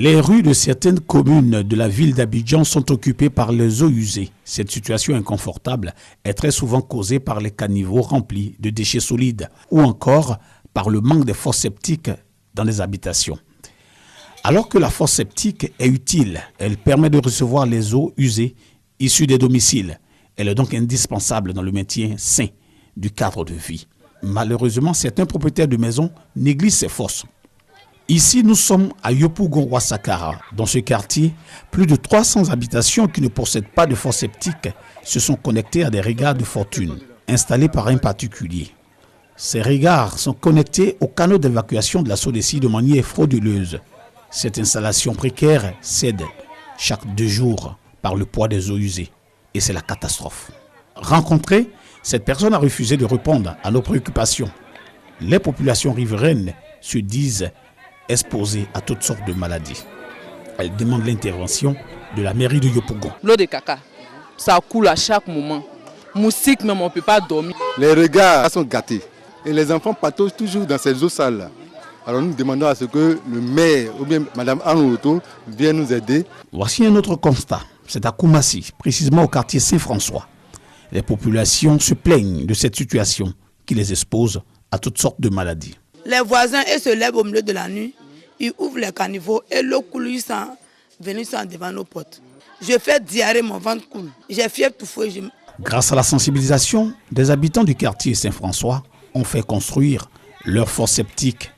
Les rues de certaines communes de la ville d'Abidjan sont occupées par les eaux usées. Cette situation inconfortable est très souvent causée par les caniveaux remplis de déchets solides ou encore par le manque de fosses septiques dans les habitations. Alors que la fosse septique est utile, elle permet de recevoir les eaux usées issues des domiciles. Elle est donc indispensable dans le maintien sain du cadre de vie. Malheureusement, certains propriétaires de maisons négligent ces fosses. Ici, nous sommes à Yopougon-Ouassakara. Dans ce quartier, plus de 300 habitations qui ne possèdent pas de fosse septique se sont connectées à des regards de fortune, installés par un particulier. Ces regards sont connectés au canaux d'évacuation de la SODECI de manière frauduleuse. Cette installation précaire cède chaque 2 jours par le poids des eaux usées. Et c'est la catastrophe. Rencontrée, cette personne a refusé de répondre à nos préoccupations. Les populations riveraines se disent exposées à toutes sortes de maladies. Elle demande l'intervention de la mairie de Yopougon. L'eau de caca, ça coule à chaque moment. Moustique, même on ne peut pas dormir. Les regards sont gâtés et les enfants pataugent toujours dans ces eaux sales. Alors nous demandons à ce que le maire ou bien Mme Anouto vienne nous aider. Voici un autre constat. C'est à Koumassi, précisément au quartier Saint-François. Les populations se plaignent de cette situation qui les expose à toutes sortes de maladies. Les voisins se lèvent au milieu de la nuit, ils ouvrent les caniveaux et l'eau coule venir devant nos portes. Je fais diarrhée, mon ventre coule. J'ai fièvre tout fou. Grâce à la sensibilisation, des habitants du quartier Saint-François ont fait construire leurs fosses septiques.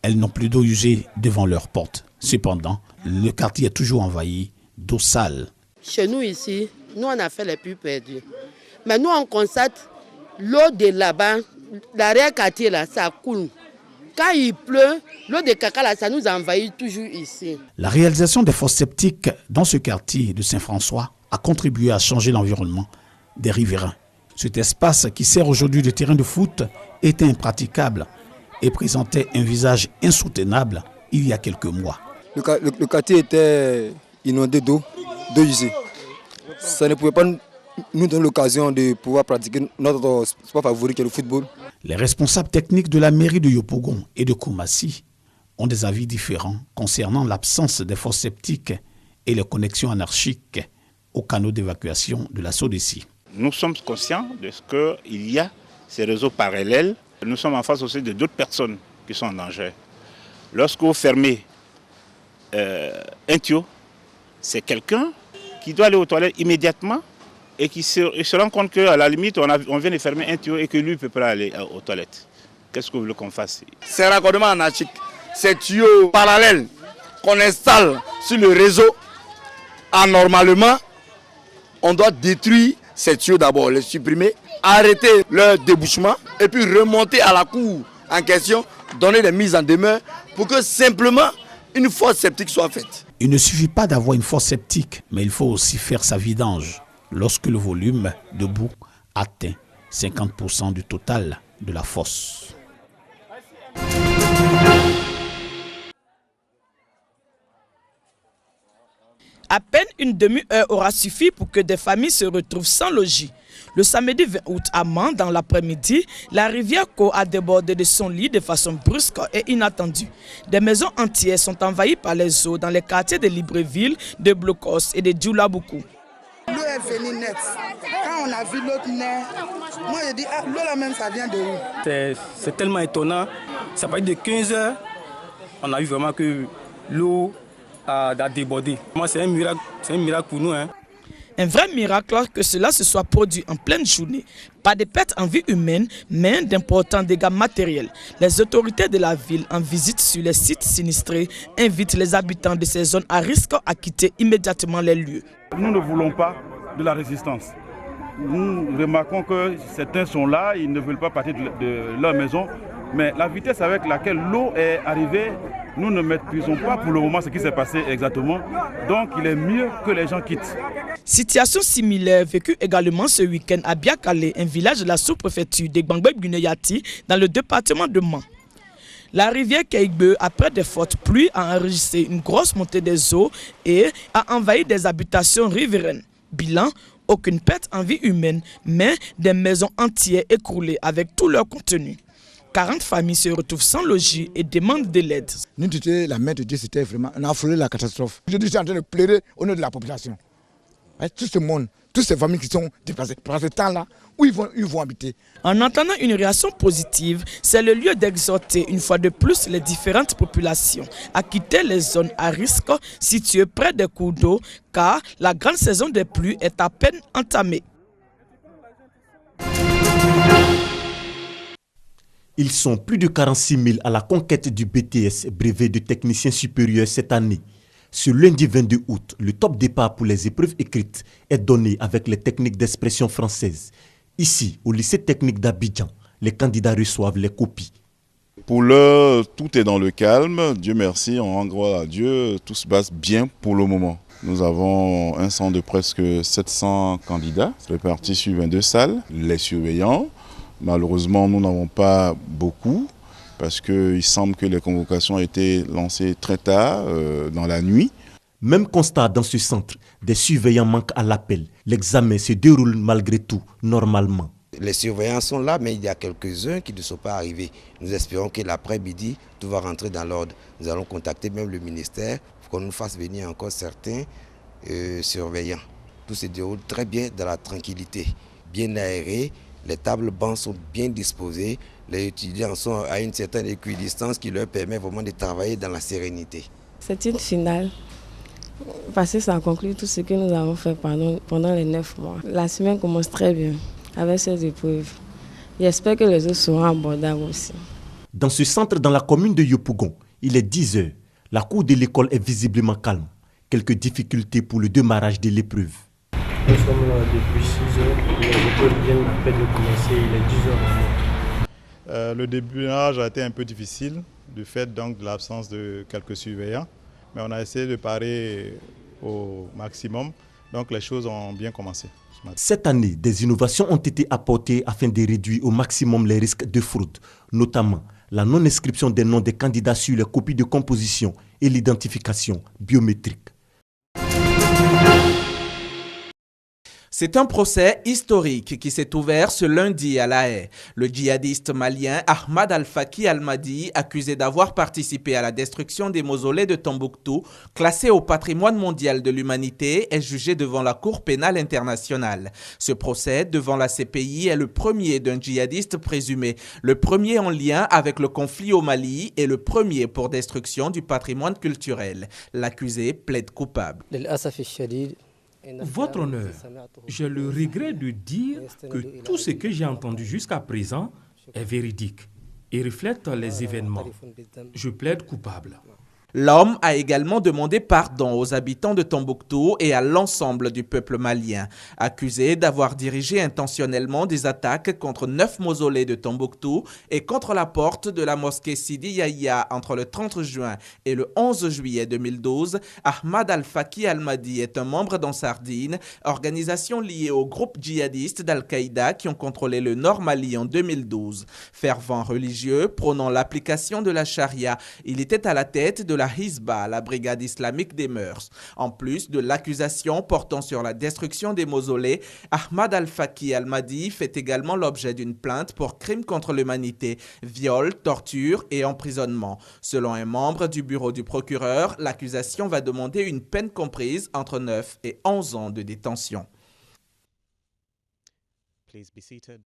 Elles n'ont plus d'eau usée devant leurs portes. Cependant, le quartier est toujours envahi d'eau sale. Chez nous ici, nous on a fait les plus perdus. Mais nous on constate l'eau de là-bas, l'arrière-quartier là, ça coule. Quand il pleut, l'eau de caca là, ça nous envahit toujours ici. La réalisation des fosses septiques dans ce quartier de Saint-François a contribué à changer l'environnement des riverains. Cet espace qui sert aujourd'hui de terrain de foot était impraticable et présentait un visage insoutenable il y a quelques mois. Le quartier était inondé d'eau usée. Ça ne pouvait pas nous donner l'occasion de pouvoir pratiquer notre sport favori qui est le football. Les responsables techniques de la mairie de Yopougon et de Koumassi ont des avis différents concernant l'absence des fosses septiques et les connexions anarchiques aux canaux d'évacuation de la SODECI. Nous sommes conscients de ce qu'il y a ces réseaux parallèles. Nous sommes en face aussi de d'autres personnes qui sont en danger. Lorsque vous fermez un tuyau, c'est quelqu'un qui doit aller aux toilettes immédiatement et qui se rend compte qu'à la limite, on vient de fermer un tuyau et que lui ne peut pas aller aux toilettes. Qu'est-ce que vous voulez qu'on fasse? Ces raccordements anarchiques, ces tuyaux parallèles qu'on installe sur le réseau, anormalement, on doit détruire ces tuyaux d'abord, les supprimer, arrêter leur débouchement et puis remonter à la cour en question, donner des mises en demeure pour que simplement une fosse septique soit faite. Il ne suffit pas d'avoir une fosse septique, mais il faut aussi faire sa vidange lorsque le volume de boue atteint 50% du total de la fosse. À peine une demi-heure aura suffi pour que des familles se retrouvent sans logis. Le samedi 20 août à Mans, dans l'après-midi, la rivière Ko a débordé de son lit de façon brusque et inattendue. Des maisons entières sont envahies par les eaux dans les quartiers de Libreville, de Blocos et de Djoulaboukou. L'eau est venue nette. Quand on a vu l'autre net, moi je dis, ah, l'eau là même ça vient de où? C'est tellement étonnant. Ça part de 15 heures, on a vu vraiment que l'eau a débordé. Moi c'est un miracle pour nous. Un vrai miracle que cela se soit produit en pleine journée. Pas de pertes en vie humaine, mais d'importants dégâts matériels. Les autorités de la ville, en visite sur les sites sinistrés, invitent les habitants de ces zones à risque à quitter immédiatement les lieux. Nous ne voulons pas de la résistance. Nous remarquons que certains sont là, ils ne veulent pas partir de leur maison. Mais la vitesse avec laquelle l'eau est arrivée, nous ne maîtrisons pas pour le moment ce qui s'est passé exactement. Donc il est mieux que les gens quittent. Situation similaire vécue également ce week-end à Biakale, un village de la sous-préfecture de Gbangbe-Guneyati dans le département de Mans. La rivière Keigbe, après de fortes pluies, a enregistré une grosse montée des eaux et a envahi des habitations riveraines. Bilan, aucune perte en vie humaine, mais des maisons entières écroulées avec tout leur contenu. 40 familles se retrouvent sans logis et demandent de l'aide. Nous, la main de Dieu, c'était vraiment, on a affolé la catastrophe. Je suis en train de pleurer au nom de la population. Tout ce monde, toutes ces familles qui sont déplacées, par ce temps-là, où ils vont habiter. En entendant une réaction positive, c'est le lieu d'exhorter une fois de plus les différentes populations à quitter les zones à risque situées près des cours d'eau, car la grande saison des pluies est à peine entamée. Ils sont plus de 46 000 à la conquête du BTS, brevet de technicien supérieur cette année. Ce lundi 22 août, le top départ pour les épreuves écrites est donné avec les techniques d'expression française. Ici, au lycée technique d'Abidjan, les candidats reçoivent les copies. Pour l'heure, tout est dans le calme. Dieu merci, on rend gloire à Dieu. Tout se passe bien pour le moment. Nous avons un centre de presque 700 candidats répartis sur 22 salles. Les surveillants, malheureusement, nous n'avons pas beaucoup parce qu'il semble que les convocations ont été lancées très tard, dans la nuit. Même constat dans ce centre, des surveillants manquent à l'appel. L'examen se déroule malgré tout, normalement. Les surveillants sont là, mais il y a quelques-uns qui ne sont pas arrivés. Nous espérons que l'après-midi, tout va rentrer dans l'ordre. Nous allons contacter même le ministère pour qu'on nous fasse venir encore certains surveillants. Tout se déroule très bien dans la tranquillité, bien aéré. Les tables bancs sont bien disposées. Les étudiants sont à une certaine équidistance qui leur permet vraiment de travailler dans la sérénité. C'est une finale, parce que ça conclut tout ce que nous avons fait pendant les 9 mois. La semaine commence très bien avec ces épreuves. J'espère que les autres seront abordables aussi. Dans ce centre, dans la commune de Yopougon, il est 10 heures. La cour de l'école est visiblement calme. Quelques difficultés pour le démarrage de l'épreuve. Nous sommes là depuis 6 heures. Les épreuves viennent à peine de commencer. Il est 10 heures. Le démarrage a été un peu difficile du fait donc de l'absence de quelques surveillants. Mais on a essayé de parer au maximum. Donc les choses ont bien commencé. Cette année, des innovations ont été apportées afin de réduire au maximum les risques de fraude, notamment la non-inscription des noms des candidats sur les copies de composition et l'identification biométrique. C'est un procès historique qui s'est ouvert ce lundi à La Haye. Le djihadiste malien Ahmad Al-Faki Al-Mahdi, accusé d'avoir participé à la destruction des mausolées de Tombouctou, classé au patrimoine mondial de l'humanité, est jugé devant la Cour pénale internationale. Ce procès devant la CPI est le premier d'un djihadiste présumé, le premier en lien avec le conflit au Mali et le premier pour destruction du patrimoine culturel. L'accusé plaide coupable. Votre honneur, j'ai le regret de dire que tout ce que j'ai entendu jusqu'à présent est véridique et reflète les événements. Je plaide coupable. L'homme a également demandé pardon aux habitants de Tombouctou et à l'ensemble du peuple malien, accusé d'avoir dirigé intentionnellement des attaques contre 9 mausolées de Tombouctou et contre la porte de la mosquée Sidi Yahya entre le 30 juin et le 11 juillet 2012. Ahmad Al-Faki Al-Mahdi est un membre d'Ansardine, organisation liée au groupe djihadiste d'Al-Qaïda qui ont contrôlé le Nord Mali en 2012. Fervent religieux, prônant l'application de la charia, il était à la tête de la Hizba, la brigade islamique des mœurs. En plus de l'accusation portant sur la destruction des mausolées, Ahmad Al-Faki Al-Mahdi fait également l'objet d'une plainte pour crimes contre l'humanité, viol, torture et emprisonnement. Selon un membre du bureau du procureur, l'accusation va demander une peine comprise entre 9 et 11 ans de détention. Please be seated.